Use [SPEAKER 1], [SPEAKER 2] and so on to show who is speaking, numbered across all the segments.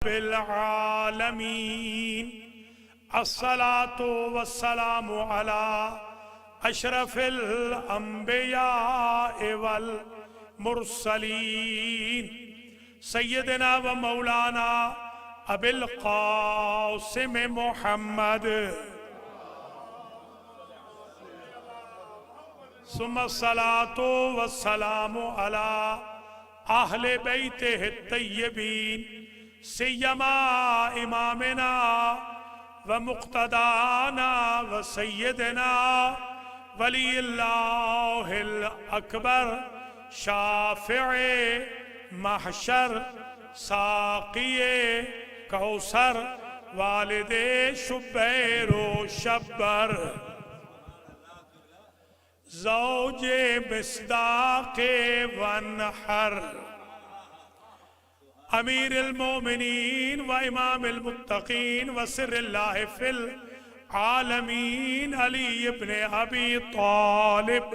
[SPEAKER 1] Bill आलमीन अस्सलातु वस्सलामु अला अशरफिल अंबिया वल मुरसलीन सय्यदना व मौलाना अबिल कासिम मुहम्मद सुम्मा सलातो वस्सलामु अला अहले बैतिहि तय्यबीन सय्यमा इमामना व मुक्तदाना व सय्यदना वलील्लाहिल अकबर शाफ़िए महशर साक़िए कौसर वालिदे शुबैरो शब्बर ज़ौजे मिस्दाक़े वनहर अमीरुल मोमिनीन व इमामुल मुत्तक़ीन व सिर्रिल्लाहि फिल आलमीन अली इब्ने अबी तालिब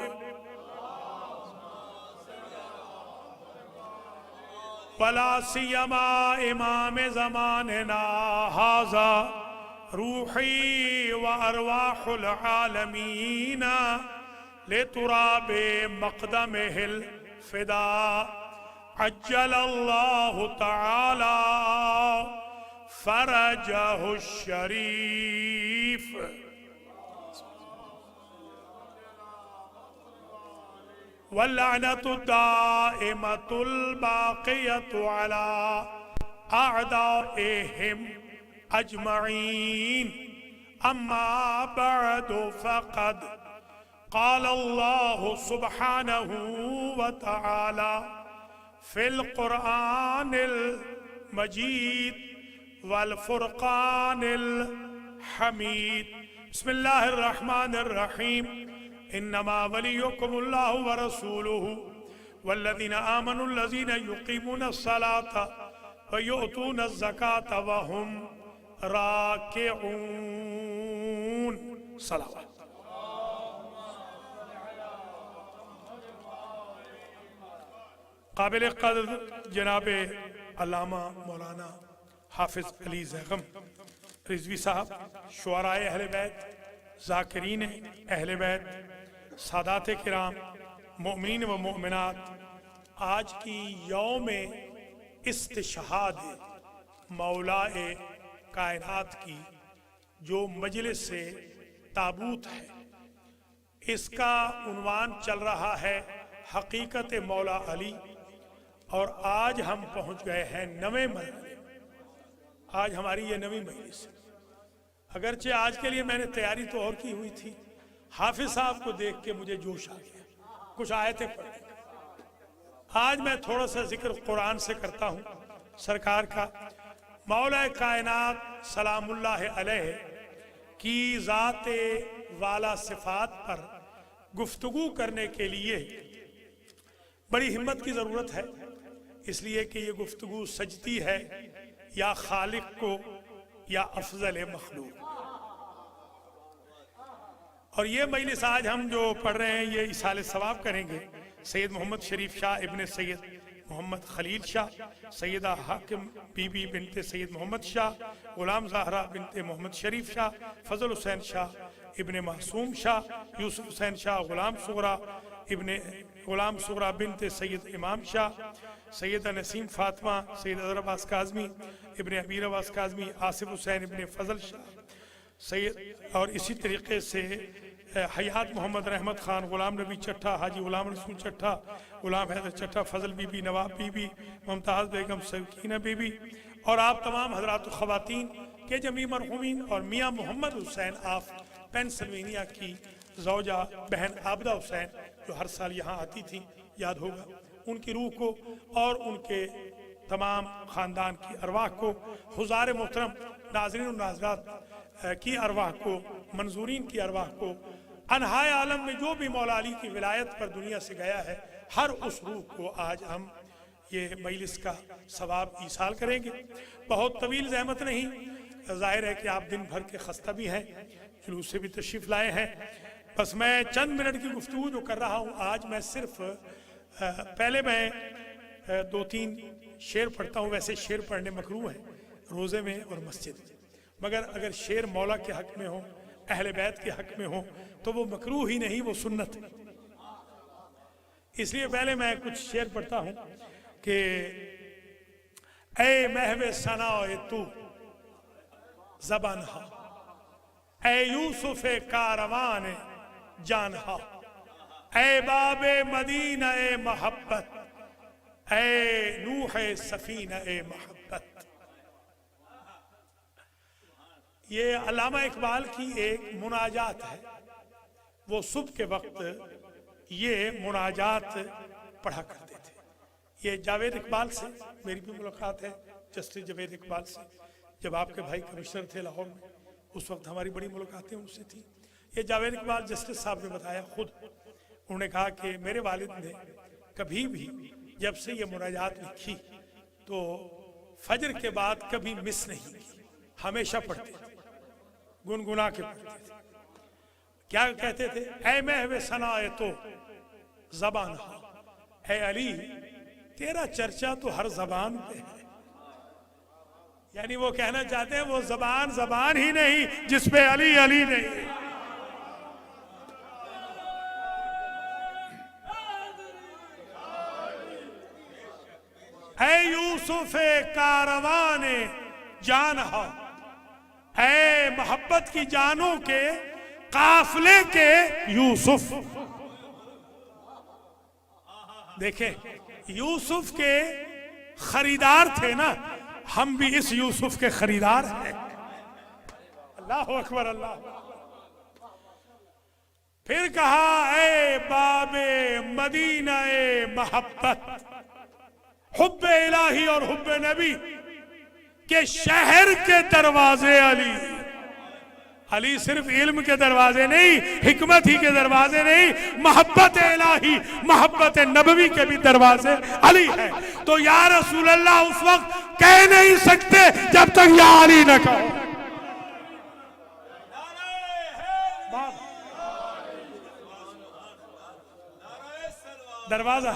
[SPEAKER 1] वला सियमा इमाम ज़मानिना हाज़ा रूही व अरवाहुल आलमीन लितुराबे मक़दमिहिल फ़िदा अज्जलल्लाहु तआला फ़रजहु शरीफ। वल्लअनतु दाइमतुल बाक़ियतु अला अअदाइहिम अजमईन अम्मा बअदु फ़क़द क़ाल अल्लाहु सुब्हानहु व तआला फ़िल क़ुरआनिल मजीद वल फ़ुरक़ानिल हमीद। बिस्मिल्लाहिर रहमानिर रहीम। इन्नमा वलियुकुमुल्लाहु व रसूलुहु वल्लज़ीना आमनुल्लज़ीना युक़ीमूनस्सलाता व युअतूनज़्ज़काता व हुम राकिऊन। सलावत। काबिल क़द्र जनाबे अल्लामा मौलाना हाफिज अली ज़ैगम रिज़वी साहब, शुअराए अहले बैत, ज़ाकिरीन अहले बैत, सादात किराम, मोमिनीन व मोमिनात, आज की यौम इस्तिशहाद मौलाए कायनात की जो मजलिस से ताबूत है, इसका उन्वान चल रहा है हकीकत मौला अली। और आज हम पहुंच गए हैं नवे मरहले। आज हमारी ये नवी मजलिस है। अगरचे आज के लिए मैंने तैयारी तो और की हुई थी, हाफिज साहब को देख के मुझे जोश आ गया, कुछ आयतें पढ़ने का। आज मैं थोड़ा सा जिक्र कुरान से करता हूँ सरकार का। मौला कायनात सलामुल्लाह अलैह की ज़ाते वाला सिफात पर गुफ्तगू करने के लिए बड़ी हिम्मत की ज़रूरत है, इसलिए कि ये गुफ्तगू सजती है या खालिक को या अफजल मखलूक। और ये मजलिस आज हम जो पढ़ रहे हैं ये इसाले सवाब करेंगे सैयद मोहम्मद शरीफ शाह इब्ने सैयद मोहम्मद खलील शाह, सैयदा हाकिम बीबी बिनते सैयद मोहम्मद शाह, गुलाम ज़हरा बिनते मोहम्मद शरीफ शाह, फजल हुसैन शाह इब्ने मासूम शाह, यूसुफ हुसैन शाह, गुलाम सुगरा बिनते सैयद इमाम शाह, सैयदा नसीम फातिमा, सैयद अज़हर अब्बास काज़मी इब्ने अमीर अब्बास काज़मी, आसिफ हुसैन इब्ने फजल शाह सैयद, और इसी तरीके से हयात मोहम्मद रहमत खान, गुलाम नबी चट्ठा, हाजी गुलाम रसूल चट्ठा, गुलाम हैदर चट्ठा, फजल बीबी, नवाब बीबी, मुमताज़ बेगम, सकीना बीबी, और आप तमाम हजरात ख़वातीन के जमी मरहूमीन, और मियाँ मोहम्मद हुसैन आफ पेंसिल्वेनिया की ज़ौजा बहन आबदा हुसैन जो हर साल यहाँ आती थी, याद होगा, उनकी रूह को और उनके तमाम ख़ानदान की अरवाह को, हुज़ार मोहतरम नाज़रीन नाज़रात की अरवाह को, मंजूरीन की अरवाह को, अनहाय आलम में जो भी मौला अली की विलायत पर दुनिया से गया है, हर उस रूह को आज हम ये मजलिस का सवाब ईसाल करेंगे। बहुत तवील ज़हमत नहीं, ज़ाहिर है कि आप दिन भर के खस्ता भी हैं, जुलूस से भी तशरीफ़ लाए हैं। बस मैं चंद मिनट की गुफ्तगू जो कर रहा हूँ आज, मैं सिर्फ पहले मैं 2-3 शेर पढ़ता हूँ। वैसे शेर पढ़ने मकरूह है, रोजे में और मस्जिद में। मगर अगर शेर मौला के हक में हो, अहले बैत के हक में हो, तो वो मकरूह ही नहीं, वो सुन्नत है। इसलिए पहले मैं कुछ शेर पढ़ता हूं कि ए महवे सना तू ज़बानहा, ए यूसुफ कारवान जानहा, ए बाबे मदीना ए मोहब्बत, ए नूह सफीना ए मोहब्बत। ये अल्लामा इकबाल की एक मुनाजात है। वो सुबह के वक्त ये मुनाजात पढ़ा करते थे। ये जावेद इकबाल से मेरी भी मुलाकात है, जस्टिस जावेद इकबाल से। जब आपके भाई कमिश्नर थे लाहौर में, उस वक्त हमारी बड़ी मुलाकातें उनसे थी। ये जावेद इकबाल जस्टिस साहब ने बताया खुद, उन्होंने कहा कि मेरे वालिद ने कभी भी जब से ये मुनाजात लिखी तो फजर के बाद कभी मिस नहीं की, हमेशा पढ़ते थे, गुनगुना के पढ़ते थे। क्या कहते थे? ऐ महवे सनाए तो ज़बान हा, ऐ अली तेरा चर्चा तो हर जबान पे है। यानी वो कहना चाहते हैं वो जबान जबान ही नहीं जिसपे अली अली नहीं। ऐ यूसुफ कारवान जानहा, ऐ मोहब्बत की जानों के काफले के यूसुफ। देखें, यूसुफ के खरीदार थे ना, हम भी इस यूसुफ के खरीदार हैं। अल्लाह अकबर, अल्लाह। फिर कहा ऐ बाबे मदीना ए मोहब्बत, हुब्बे इलाही और हुब्बे नबी के शहर के दरवाजे अली। अली सिर्फ इल्म के दरवाजे नहीं, हिकमत ही के दरवाजे नहीं, मोहब्बत इलाही मोहब्बत नबवी के भी दरवाजे अली है। तो या रसूल अल्लाह उस वक्त कह नहीं सकते जब तक या अली न कहो। दरवाजा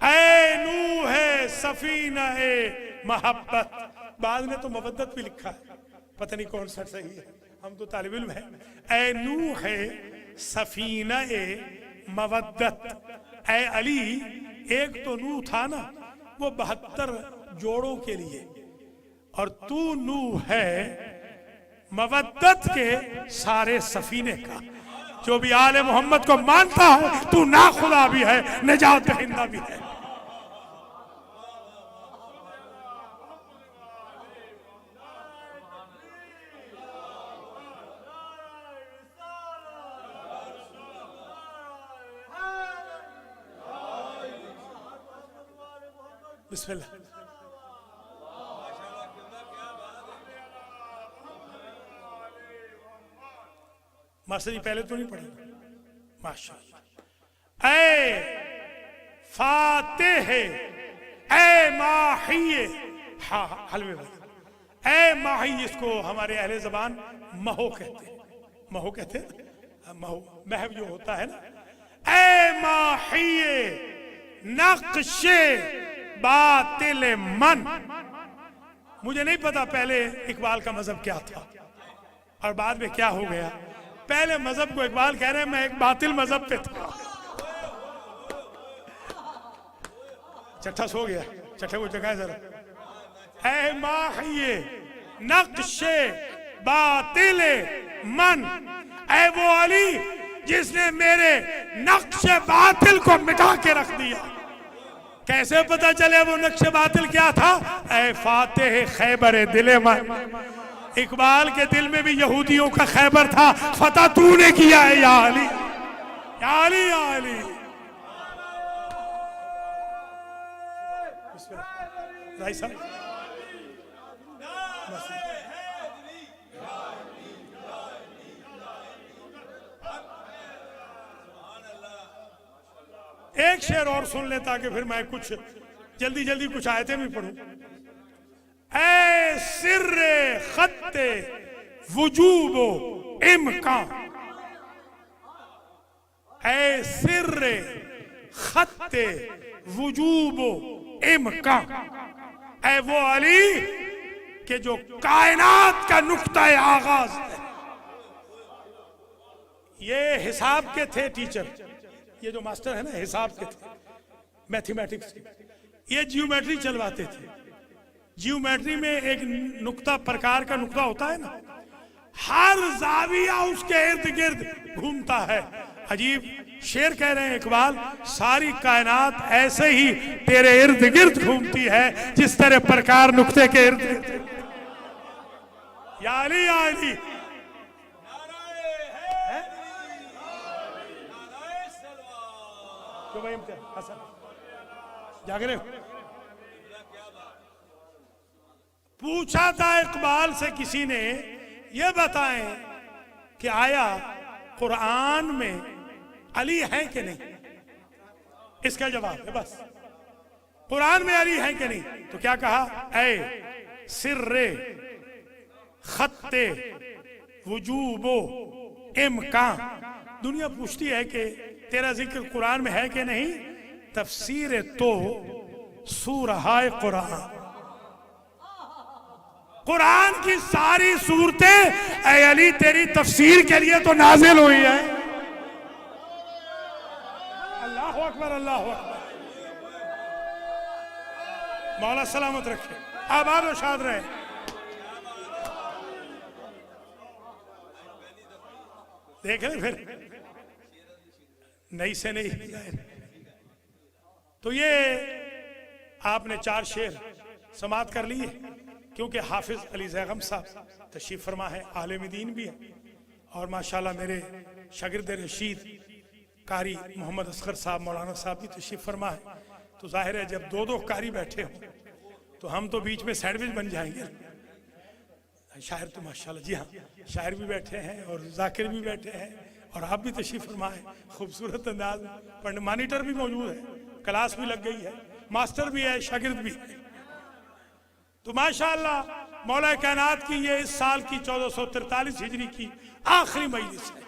[SPEAKER 1] ऐ नूह है सफीना ए मोहब्बत। बाद में तो मवद्दत भी लिखा है, पता नहीं कौन सा सही है, हम तो तालिब इल्म है। ऐ नूह है सफीना ए मवद्दत, ऐ अली एक तो नूह था ना, वो 72 जोड़ों के लिए, और तू नूह है मवद्दत के सारे सफीने का। जो भी आले मोहम्मद को मानता है, तू ना खुदा भी है, निजात दहिंदा भी है। बिस्मिल्लाह। मास्टर जी पहले तो नहीं पढ़े, माशाअल्लाह। ऐ फातिह ऐ माहिए, हाँ हलवे वाले, ऐ माही, इसको हमारे अहले ज़बान महो कहते हैं, महो कहते हैं, महो महव जो होता है ना। ऐ माहिए नक्शे बातिल मन। मुझे नहीं पता पहले इकबाल का मजहब क्या था और बाद में क्या हो गया। पहले मजहब को इकबाल कह रहे हैं मैं एक बातिल मजहब पे था। चट्ठा सो गया, चट्ठे को जगह जरा। ऐ माहिए नक्शे बातिल मन, ऐ वो अली जिसने मेरे नक्शे बातिल को मिटा के रख दिया। कैसे पता चले वो नक्शे बातिल क्या था? ऐ फातिह खैबर दिले मन, इकबाल के दिल में भी यहूदियों का खैबर था, फतह तूने किया है या अली, या अली, या अली। भाई साहब एक शेर और सुन ले ताकि फिर मैं कुछ जल्दी जल्दी कुछ आयतें भी पढ़ूं। ऐ सिर्रे खत्ते वजूबो इम्कान, ऐ सिर्रे खत्ते वजूबो इम्कान, ऐ वो अली के जो कायनात का नुक्ता आगाज है। ये हिसाब के थे टीचर, ये जो मास्टर है ना हिसाब के थे, मैथमेटिक्स के, ये जियोमेट्री चलवाते थे। जियोमेट्री में एक नुक्ता प्रकार का नुक्ता होता है ना, हर जाविया उसके इर्द गिर्द घूमता है। अजीब शेर कह रहे हैं इकबाल, सारी कायनात ऐसे ही तेरे इर्द गिर्द घूमती है जिस तरह प्रकार नुक्ते के इर्द गिर्द। या अली या अली, क्यों भाई जाग रहे हो? पूछा था इकबाल से किसी ने, ये बताएं कि आया कुरान में अली है कि नहीं? इसका जवाब है बस, कुरान में अली है कि नहीं? तो क्या कहा? ऐ सिर्रे खत्ते वजूबो इम्कान। दुनिया पूछती है कि तेरा जिक्र कुरान में है कि नहीं? तफसीर तो सूरहाए कुरान, कुरान की सारी सूरतें ऐ अली तेरी तफसीर के लिए तो नाजिल हुई है। अल्लाह अकबर, अल्लाह अकबर। मौला सलामत रखे, आबाद और शाद रहे। देख रहे फिर नई से नहीं। तो ये आपने 4 शेर समात कर लिए, क्योंकि हाफिज अली ज़ैगम साहब तशरीफ फरमा है, आलिम दीन भी है, और माशाल्लाह मेरे शागिर्द रशीद कारी मोहम्मद असगर साहब मौलाना साहब भी तशरीफ फरमा है। तो जाहिर है जब 2-2 कारी बैठे हो तो हम तो बीच में सैंडविच बन जाएंगे। शायर तो माशाल्लाह, जी हाँ, शायर भी बैठे हैं और जाकिर भी बैठे हैं, और आप भी तशरीफ फरमाए खूबसूरत अंदाज में। मॉनिटर भी मौजूद है, क्लास भी लग गई है, मास्टर भी है, शागिर्द भी है। तो माशाअल्लाह मौला कायनात की ये इस साल की 1443 हिजरी की आखिरी मजलिस है।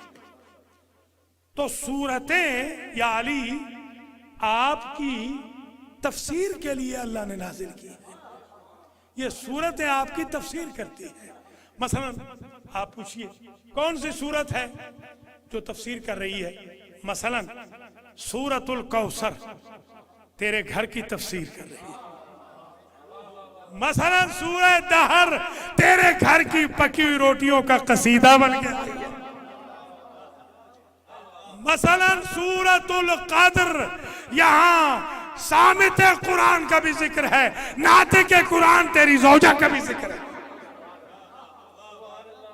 [SPEAKER 1] तो सूरतें या अली आपकी तफसीर के लिए अल्लाह ने नाजिल की है। ये सूरतें आपकी तफसीर करती हैं। मसलन आप पूछिए कौन सी सूरत है जो तफसीर कर रही है? मसलन सूरतुल कौसर तेरे घर की तफसीर कर रही है। मसलन सूरह दहर तेरे घर की पकी हुई रोटियों का कसीदा बन गया। मसलन सूरतुल कद्र, यहाँ सामित कुरान का भी जिक्र है, नाते के कुरान तेरी ज़ौजा का भी जिक्र है।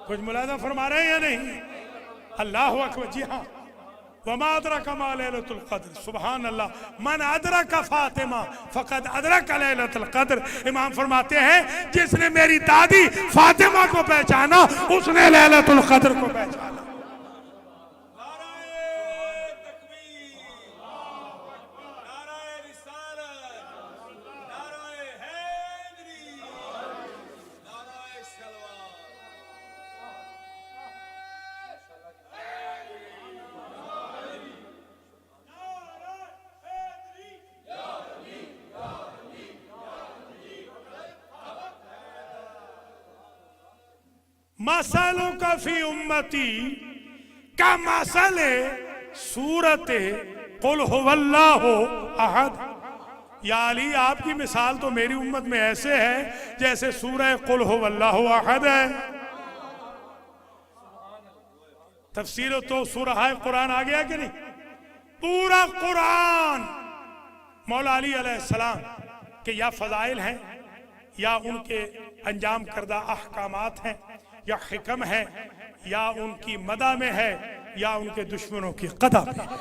[SPEAKER 1] कुछ मुलाज़ा फरमा रहे हैं या नहीं? अल्लाह अकबर। जी हाँ, वमा अदरका मा लैलतुल क़द्र, सुभान अल्लाह, मन अदरका फातिमा फ़क़द अदरका लैलतुल क़द्र। इमाम फरमाते हैं जिसने मेरी दादी फातिमा को पहचाना उसने लैलतुल क़द्र को पहचाना। मसलों का फी उम्मती का मसले सूरत कुल हुवल्लाहु अहद। या अली आपकी मिसाल तो मेरी उम्मत में ऐसे है जैसे सूरह कुल हुवल्लाहु अहद है। तफसीर तो सूरह कुरान आ गया कि नहीं? पूरा कुरान मौला अली अलैहिस्सलाम के या फजाइल हैं, या उनके अंजाम करदा अहकामात हैं, या हिकम है, या उनकी मदा में है, या उनके दुश्मनों की कदा में है,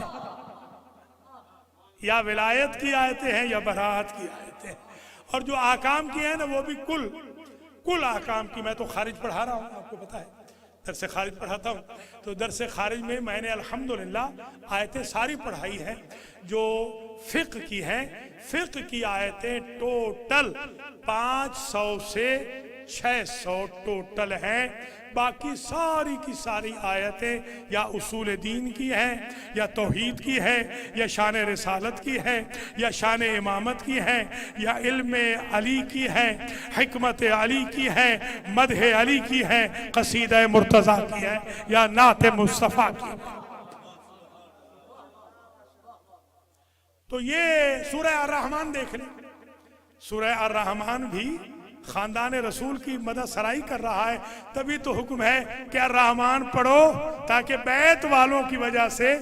[SPEAKER 1] या विलायत की आयतें हैं या बरात की आयतें हैं। और जो आकाम की है ना वो भी कुल आकाम की। मैं तो खारिज पढ़ा रहा हूँ, आपको पता है दरसे खारिज पढ़ाता हूँ। तो दरसे खारिज में मैंने अल्हम्दुलिल्लाह आयतें सारी पढ़ाई हैं जो फ़िक़्ह की हैं। फ़िक़्ह की आयतें टोटल 500 से 600 टोटल हैं। बाकी सारी की सारी आयतें या उसूल दीन की हैं, या तौहीद की है, या शान रिसालत की है, या शान इमामत की है, या इल्म अली की है, हिकमत अली की है, मदह अली की है, कसीदा मुर्तज़ा की है, या नात मुस्तफ़ा की है। तो ये सूरह अर्रहमान देख लें। सूरह अर्रहमान भी खानदान रसूल की मदद सराई कर रहा है, तभी तो हुक्म है कि अर्रहमान पढ़ो ताकि बैत वालों की वजह से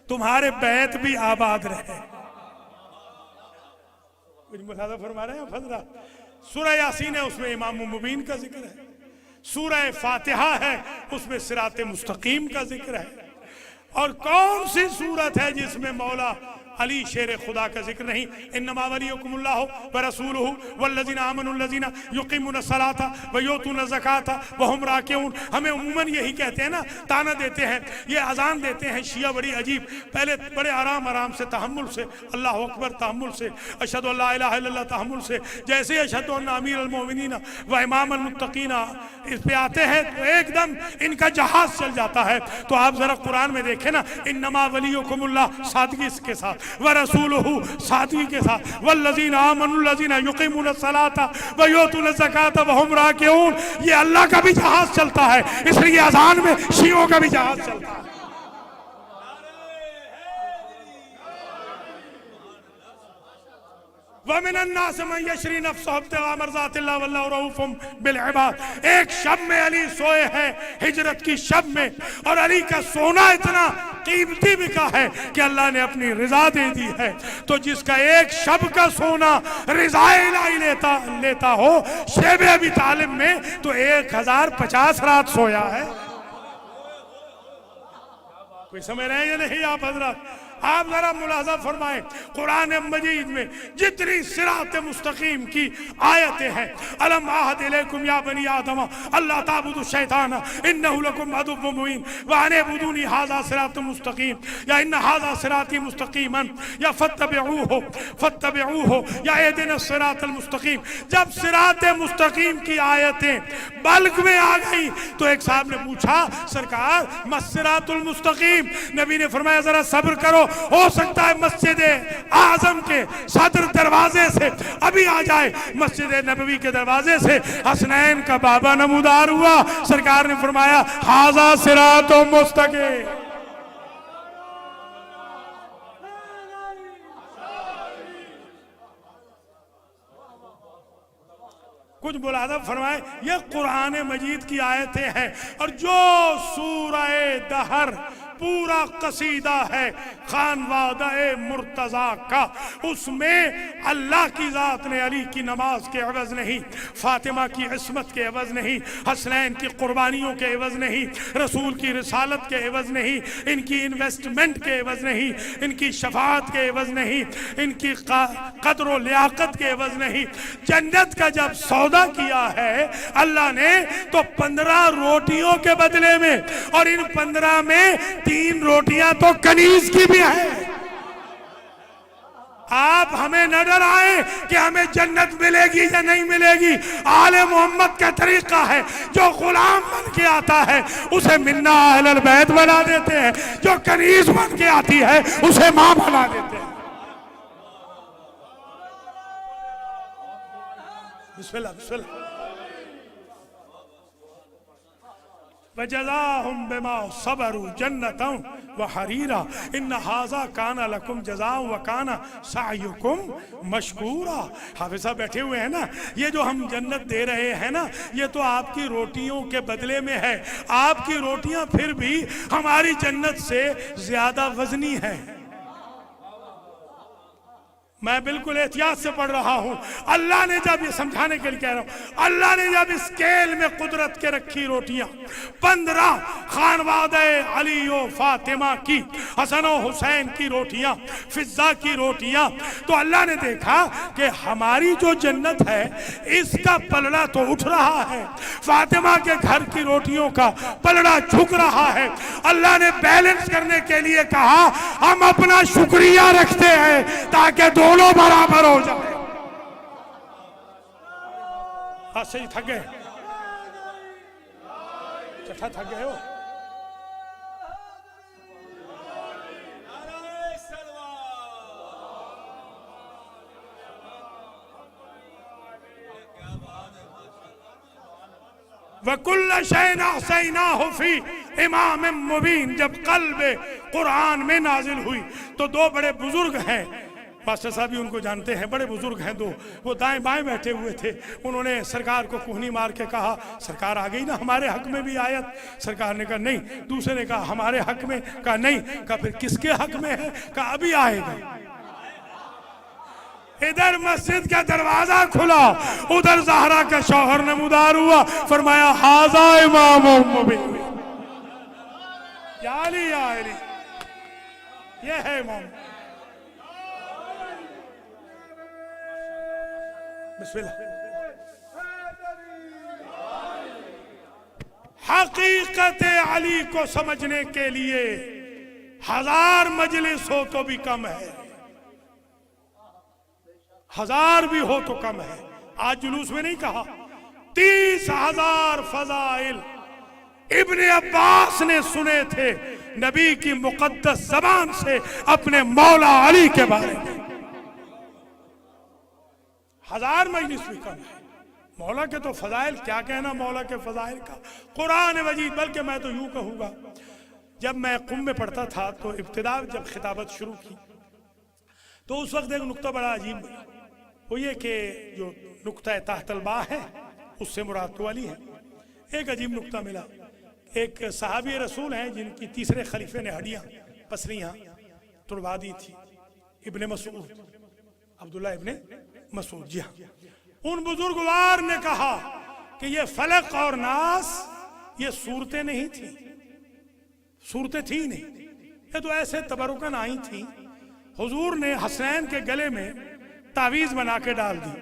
[SPEAKER 1] तुम्हारे बैत भी आबाद रहे। कुछ मुलादा फरमा रहे हैं फजरा। सूरह यासीन है, उसमें इमाम मुबीन का जिक्र है। सूरह फातिहा है, उसमें सिरात मुस्तकीम का जिक्र है। और कौन सी सूरत है जिसमें मौला अली शेर खुदा का जिक्र नहीं? इन्नमा वलियुकुमुल्लाहु व रसूलुहु वल्लज़ीना आमनुल्लज़ीना युक़ीमुना सलाता व युतूना ज़काता व हुम राकिऊन। हमें उम्मन यही कहते हैं ना, ताना देते हैं, ये अजान देते हैं शिया बड़ी अजीब। पहले बड़े आराम आराम से तहम्मुल से, अल्लाह अकबर तहम्मुल से, अशहदु अल्ला इलाहा इल्लल्लाह तहम्मुल से, जैसे अशहदु अन्ना अमीरुल मोमिनीना व इमामुल मुत्तकीना इस पे आते हैं तो एकदम इनका जहाज चल जाता है। तो आप जरा कुरान में देखें ना, इन्नमा वलियुकुमुल्लाह सादगी के साथ, व रसूलुहु सादगी के साथ, वल्लज़ीना आमनुल्लज़ीना युक़ीमुना सलाता व युतूना ज़काता व हुम राकिऊन। ये अल्लाह का भी जहाज चलता है, इसलिए अज़ान में शियों का भी जहाज चलता है। वमिनन्नास मन यशरी नफ्सहु इब्तिगा मर्ज़ातिल्लाह वल्लाहु रऊफ़ुम बिल इबाद। एक शब में अली सोए हैं, हिजरत की शब में, और अली का सोना इतना कीमती बिका है कि अल्लाह ने अपनी रिजा दे दी है। तो जिसका एक शब का सोना रिजा इलाही लेता हो शेब अबी तालिब में, तो 1050 रात सोया है। कोई समझ रहे हैं या नहीं आप हजरत? आप जरा मुलाजा फरमाएं, कुरान मजीद में जितनी सिरात मुस्तकीम की आयतें हैं, अलम आहद इलैकुम या बनी आदम अल्लाह ताबुदु शैतान इन्नहु लकुम अदुव्वुम मुबीन व अनइबुदूनी हाज़ा सिरातुम मुस्तकीम, या इन्न हाज़ा सिराती मुस्तकीमन, या फत्तबिऊहु या इहदिनस सिरातल मुस्तकीम। जब सिरात मुस्तकीम की आयतें बल्क में आ गई तो एक साहब ने पूछा, सरकार मस्सिरातुल मुस्तकीम? नबी ने फरमाया जरा सब्र करो, हो सकता है मस्जिद आजम के सदर दरवाजे से अभी आ जाए, मस्जिद नबवी के दरवाजे से हसनैन का बाबा नमूदार हुआ। सरकार ने फरमाया हाज़ा सिरातो मुस्तकीम। कुछ मुलाज़ा फरमाए, ये कुरान मजीद की आयतें हैं। और जो सूरह दहर पूरा कसीदा है खानवादा मुर्तज़ा का, उसमें अल्लाह की ज़ात ने अली की नमाज के एवज़ नहीं, फातिमा की इस्मत के एवज़ नहीं, हसनैन की कुर्बानियों के एवज़ नहीं, रसूल की रिसालत के एवज़ नहीं, इनकी इन्वेस्टमेंट के एवज़ नहीं, इनकी शफाअत के एवज़ नहीं, इनकी कदर व लियाकत के एवज़ नहीं, जन्नत का जब सौदा किया है अल्लाह ने तो 15 रोटियों के बदले में, और इन 15 में 3 रोटियां तो कनीज की भी है। आप हमें न डराएं कि हमें जन्नत मिलेगी या नहीं मिलेगी। आले मोहम्मद का तरीका है, जो गुलाम बन के आता है उसे मिन्ना अहलल बैत बना देते हैं, जो कनीज बन के आती है उसे मां बना देते हैं। बिस्मिल्लाह बिस्मिल्लाह। वजज़ाहुम बिमा सबरू जन्नतन व हरीरा इन्न हाज़ा काना लकुम जज़ाअ व काना सायुकुम मशकूरा। हाफिज़ साहब बैठे हुए हैं ना, ये जो हम जन्नत दे रहे हैं ना, ये तो आपकी रोटियों के बदले में है। आपकी रोटियां फिर भी हमारी जन्नत से ज्यादा वजनी है। मैं बिल्कुल एहतियात से पढ़ रहा हूं। अल्लाह ने जब ये समझाने के लिए कह रहा हूं, अल्लाह ने जब इस स्केल में कुदरत के रखी रोटियां 15 खानवादे अली व फातिमा की, हसन व हुसैन की रोटियां, फिजा की रोटियां, तो अल्लाह ने देखा कि हमारी जो जन्नत है इसका पलड़ा तो उठ रहा है, फातिमा के घर की रोटियों का पलड़ा झुक रहा है। अल्लाह ने बैलेंस करने के लिए कहा हम अपना शुक्रिया रखते हैं ताकि दोनों बराबर हो जाए। हाथ से ही थक गए, चट्ठा थक गए हो। वकुल्ल शैइन अहसैनाहु फी इमाम मुबीन, जब कल्ब कुरान में नाजिल हुई तो दो बड़े बुजुर्ग हैं, मास्टर साहब भी उनको जानते हैं, बड़े बुजुर्ग हैं दो, वो दाएं बाएं बैठे हुए थे। उन्होंने सरकार को कुहनी मार के कहा, सरकार आ गई ना हमारे हक में भी आयत? सरकार ने कहा नहीं। दूसरे ने कहा हमारे हक में? कहा नहीं। कहा फिर किसके हक में है? कहा अभी आएगा। इधर मस्जिद का दरवाजा खुला, उधर ज़हरा का शौहर नमूदार हुआ, फरमाया हाज़ा इमाम मुबीन, या अली या अली, ये है इमाम। बिस्मिल्लाह। हकीकत अली को समझने के लिए 1000 मजलिस हो तो भी कम है, 1000 भी हो तो कम है। आज जुलूस में नहीं कहा, 30,000 फजाइल इब्ने अब्बास ने सुने थे नबी की मुकद्दस ज़बान से अपने मौला अली के बारे में। 1000 मजलिस भी कम है। मौला के तो फजाइल क्या कहना, मौला के फजाइल का कुरान मजीद। बल्कि मैं तो यूं कहूँगा, जब मैं कुम में पढ़ता था तो इब्तिदा जब खिताबत शुरू की तो उस वक्त एक नुक्ता बड़ा अजीब मिला। वो ये कि जो नुक्ता तहतल बा है उससे मुराद तो अली है। एक अजीब नुक्ता मिला, एक सहाबी रसूल हैं जिनकी तीसरे खलीफे ने हड्डियाँ पसलियाँ तुड़वा दी थी, इब्ने मसूद, अब्दुल्ला इब्ने मसूद। जी हाँ, उन बुजुर्गवार ने कहा कि ये फलक और नास ये सूरतें नहीं थी, सूरतें थी नहीं, ये तो ऐसे तबरुकन आई थी। हुजूर ने हसनैन के गले में तावीज़ बना के डाल दी।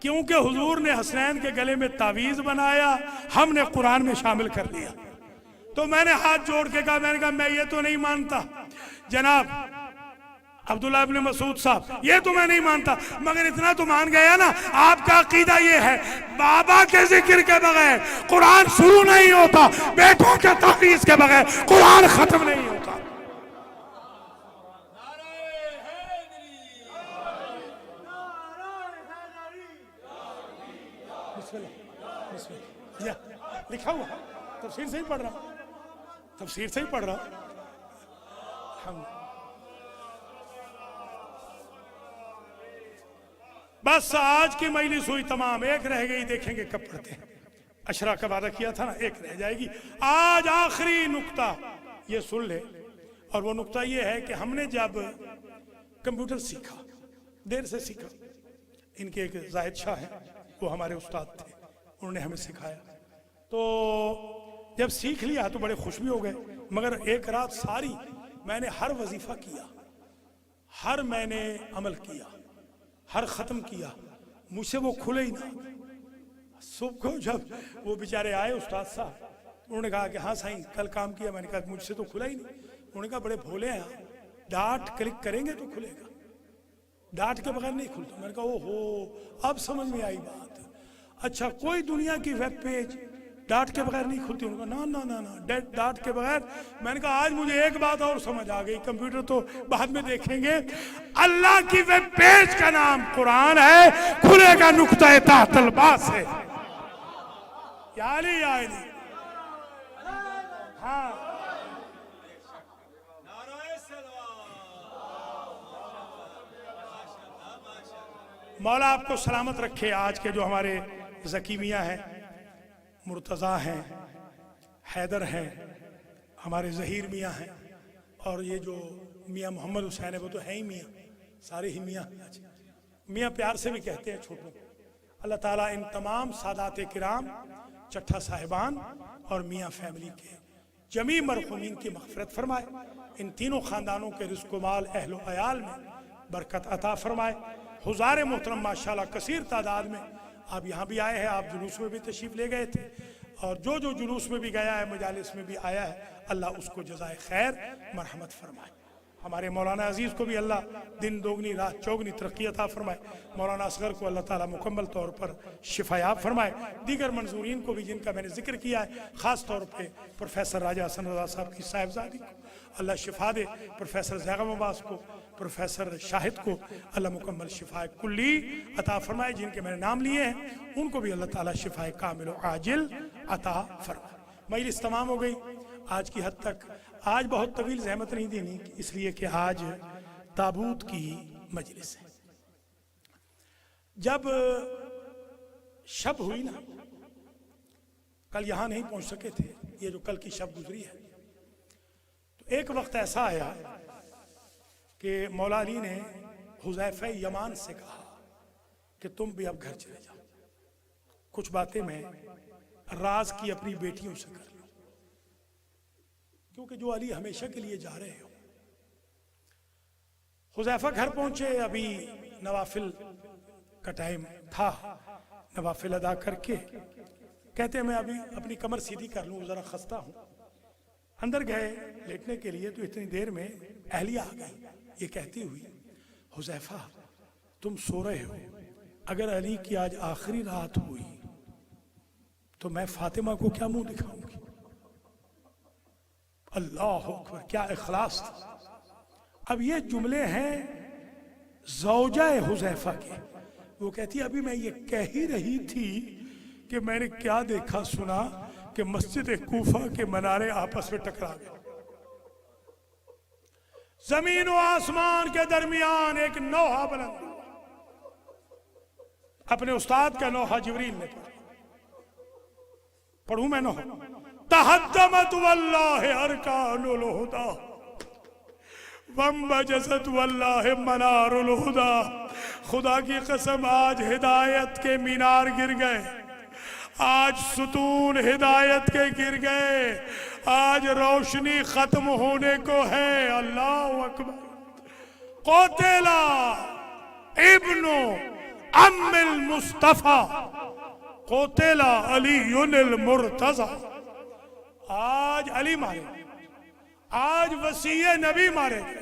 [SPEAKER 1] क्योंकि हुजूर ने हसनैन के गले में तावीज़ बनाया, हमने कुरान में शामिल कर लिया। तो मैंने हाथ जोड़ के कहा, मैंने कहा मैं ये तो नहीं मानता जनाब अब्दुल्ला इब्ने मसूद साहब, ये तो मैं नहीं मानता, मगर इतना तो मान गया ना, आपका अकीदा ये है बाबा के जिक्र के बगैर कुरान शुरू नहीं होता, बेटों के तावीज़ के बगैर कुरान खत्म नहीं होता। लिखा हुआ तफसीर से ही पढ़ रहा, तफसीर से ही पढ़ रहा। हम बस आज की मजलिस हुई तमाम, एक रह गई, देखेंगे कब पढ़ते हैं। अशरा का वादा किया था ना, एक रह जाएगी। आज आखिरी नुक्ता ये सुन ले, और वो नुक्ता ये है कि हमने जब कंप्यूटर सीखा, देर से सीखा, इनके एक जाहिद शाह हैं, वो हमारे उस्ताद थे, उन्होंने हमें सिखाया। तो जब सीख लिया तो बड़े खुश भी हो गए, मगर एक रात सारी मैंने हर वजीफा किया, हर मैंने अमल किया, हर ख़त्म किया, मुझसे वो खुले ही ना। सुबह को जब वो बेचारे आए उस्ताद साहब, उन्होंने कहा कि हाँ साईं कल काम किया। मैंने कहा मुझसे तो खुला ही नहीं। उन्होंने कहा बड़े भोले हैं, डाट क्लिक करेंगे तो खुलेगा, डाट के बगैर नहीं खुलता। मैंने कहा ओहो, अब समझ में आई बात। अच्छा, कोई दुनिया की वेब पेज डाट के बगैर नहीं खुलती? उन्होंने कहा ना ना ना ना, डाट के बगैर। मैंने कहा आज मुझे एक बात और समझ आ गई, कंप्यूटर तो बाद में देखेंगे, अल्लाह की वेब पेज का नाम कुरान है, खुलेगा नुक्ता तहतल बा से। यानी हाँ, मौला आपको सलामत रखे। आज के जो हमारे ज़की मियाँ हैं, मुर्तज़ा हैं, हैदर हैं, हमारे ज़हीर मियाँ हैं, और ये जो मियाँ मोहम्मद हुसैन है वो तो है ही मियाँ, सारे ही मियाँ। मियाँ प्यार से भी कहते हैं छोटों। अल्लाह ताला इन तमाम सादात किराम, चट्ठा साहिबान और मियाँ फैमिली के जमी मरहुमीन की मग़फ़िरत फरमाए। इन तीनों ख़ानदानों के रिज़्क़ व माल, अहल व अयाल में बरकत अता फरमाए। हुज़ार मोहतरम माशाल्लाह कसीर तादाद में आप यहाँ भी आए हैं, आप जुलूस में भी तशरीफ़ ले गए थे, और जो जो जुलूस में भी गया है, मजालिस में भी आया है, अल्लाह उसको जज़ाए खैर मरहमत फरमाए। हमारे मौलाना अजीज़ को भी अल्लाह दिन दोगुनी रात चौगुनी तरक्की अता फरमाए। मौलाना असगर को अल्लाह ताला मुकम्मल तौर पर शिफायाब फरमाए। दीगर मंजूरीन को भी जिनका मैंने जिक्र किया है, ख़ास तौर पर प्रोफेसर राजा हसन रज़ा साहब की साहिबजादी को अल्लाह शिफा दे, प्रोफेसर ज़ैगम अब्बास को, प्रोफेसर शाहिद को अल्लाह मुकम्मल शिफाए कुल्ली अता फरमाए। जिनके मैंने नाम लिए हैं उनको भी अल्लाह ताला शिफाए कामिल व आजिल अता फरमाए। मजलिस तमाम हो गई आज की हद तक। आज बहुत तवील जहमत नहीं देनी, इसलिए कि आज ताबूत की मजलिस है। जब शब हुई ना, कल यहां नहीं पहुंच सके थे, ये जो कल की शब गुजरी है, तो एक वक्त ऐसा आया कि मौला अली ने हुज़ैफ़ा यमान से कहा कि तुम भी अब घर चले जाओ, कुछ बातें मैं राज की अपनी बेटियों से कर लूं, क्योंकि जो अली हमेशा के लिए जा रहे हो। हुज़ैफ़ा घर पहुंचे, अभी नवाफिल का टाइम था, नवाफिल अदा करके कहते मैं अभी अपनी कमर सीधी कर लूं, जरा खस्ता हूं। अंदर गए लेटने के लिए, तो इतनी देर में अहलिया आ गई, ये कहती हुई, हुज़ैफ़ा तुम सो रहे हो, अगर अली की आज आखिरी रात हुई तो मैं फातिमा को क्या मुंह दिखाऊंगी। अल्लाह अकबर, क्या इखलास था। अब ये जुमले हैं ज़ौजा हुज़ैफ़ा के। वो कहती अभी मैं ये कह ही रही थी कि मैंने क्या देखा सुना कि मस्जिद कूफा के मनारे आपस में टकरा गए। जमीन और आसमान के दरमियान एक नौहा बुलंद हुआ। अपने उस्ताद का नौहा जिब्रील ने पढ़ा, पढ़ूं मैं नौहा। तहद्दमत वल्लाहि अरकानुल हुदा वंबजसत वल्लाहि मनारुल हुदा। खुदा की कसम आज हिदायत के मीनार गिर गए, आज सुतून हिदायत के गिर गए, आज रोशनी खत्म होने को है। अल्लाह अकबर। कोतेला इब्नो अम्मिल मुस्तफा कोतेला अलीयुल मुर्तजा। आज अली मारे, आज वसीए नबी मारे गए।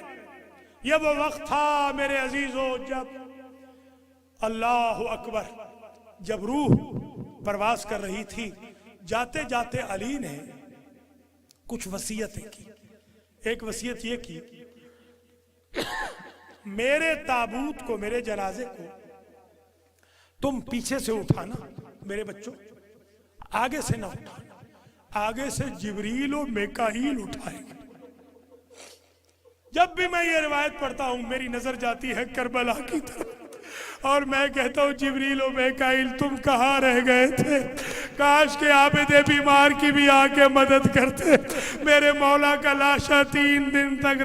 [SPEAKER 1] ये वो वक्त था मेरे अजीजों जब अल्लाह अकबर, जब रूह परवास कर रही थी, जाते जाते अली ने कुछ वसीयतें की। एक वसीयत ये की, मेरे ताबूत को, मेरे जनाजे को तुम पीछे से उठाना, मेरे बच्चों आगे से ना उठाना, आगे से जिब्रील और मेकाईल उठाएंगे। जब भी मैं ये रिवायत पढ़ता हूं मेरी नजर जाती है करबला की तरफ, और मैं कहता हूँ जिब्रील और मेकाईल तुम कहाँ रह गए थे, काश के आबिदे बीमार की भी आके मदद करते। मेरे मौला का लाशा 3 दिन तक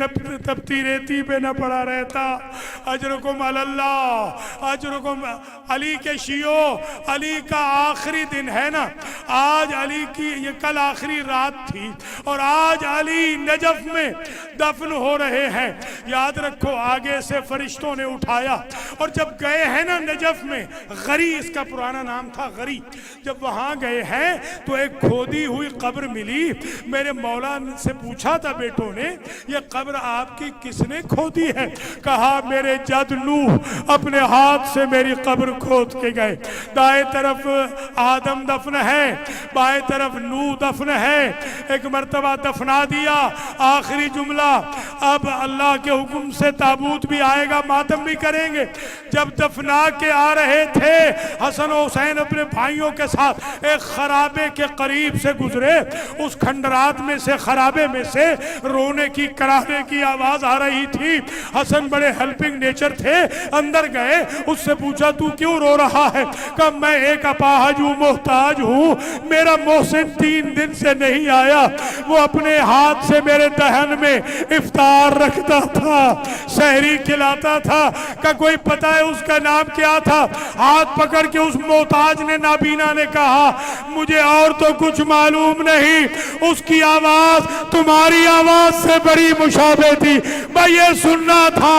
[SPEAKER 1] तपती रेती पे न पड़ा रहता। अजरुकुम अल्लाह, अजरुकुम। अली के शियो, अली का आखिरी दिन है ना आज, अली की ये कल आखिरी रात थी और आज अली नजफ में दफन हो रहे हैं। याद रखो आगे से फरिश्तों ने उठाया, और जब गए हैं ना नजफ में, गरी इसका पुराना नाम था, गरी, जब वहां गए हैं तो एक खोदी हुई कब्र मिली। मेरे मौला से पूछा था बेटों ने, ये कब्र आपकी किसने खोदी है? कहा मेरे जद नूह अपने हाथ से मेरी कब्र खोद के गए। दाएं तरफ आदम दफन है, बाएं तरफ नूह दफन है। एक मर्तबा दफना दिया, आखिरी जुमला, अब अल्लाह के हुक्म से ताबूत भी आएगा, मातम भी करेंगे। जब दफना के आ रहे थे, हसन हुसैन अपने भाइयों के साथ एक खराबे के करीब से गुजरे। उस खंडरात में से, खराबे में से रोने की, कराहने की आवाज आ रही थी। हसन बड़े हेल्पिंग नेचर थे, अंदर गए, उससे पूछा तू क्यों रो रहा है? कहा मैं एक अपाहज हूँ, मोहताज हूँ, मेरा मोहसिन 3 दिन से नहीं आया। वो अपने हाथ से मेरे दहन में इफ्तार रखता था, सहरी खिलाता था। का कोई पता है उसका नाम क्या था? हाथ पकड़ के उस मोहताज ने, नाबीना ने कहा मुझे और तो कुछ मालूम नहीं, उसकी आवाज तुम्हारी आवाज से बड़ी मुशाबे थी, मैं ये सुनना था।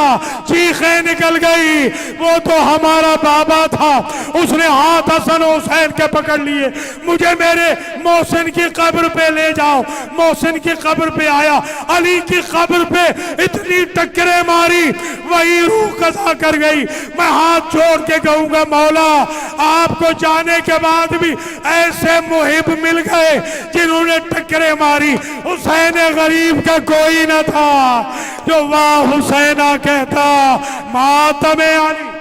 [SPEAKER 1] चीखें निकल गई, वो तो हमारा बाबा था, उसने हाथ हसन हुसैन के पकड़ लिए, मुझे मेरे मोहसिन की कब्र पे ले जाओ। मोहसिन की कब्र पे आया, अली की कब्र पे इतनी टक्करें मारी, वही रूह कज़ा कर गई। मैं हाथ जोड़ के कहूंगा, मौला आपको जाने के बाद भी ऐसे मुहिब मिल गए जिन्होंने टक्करें मारी। हुसैन गरीब का कोई न था जो वाह हुसैना कहता। मातमे अली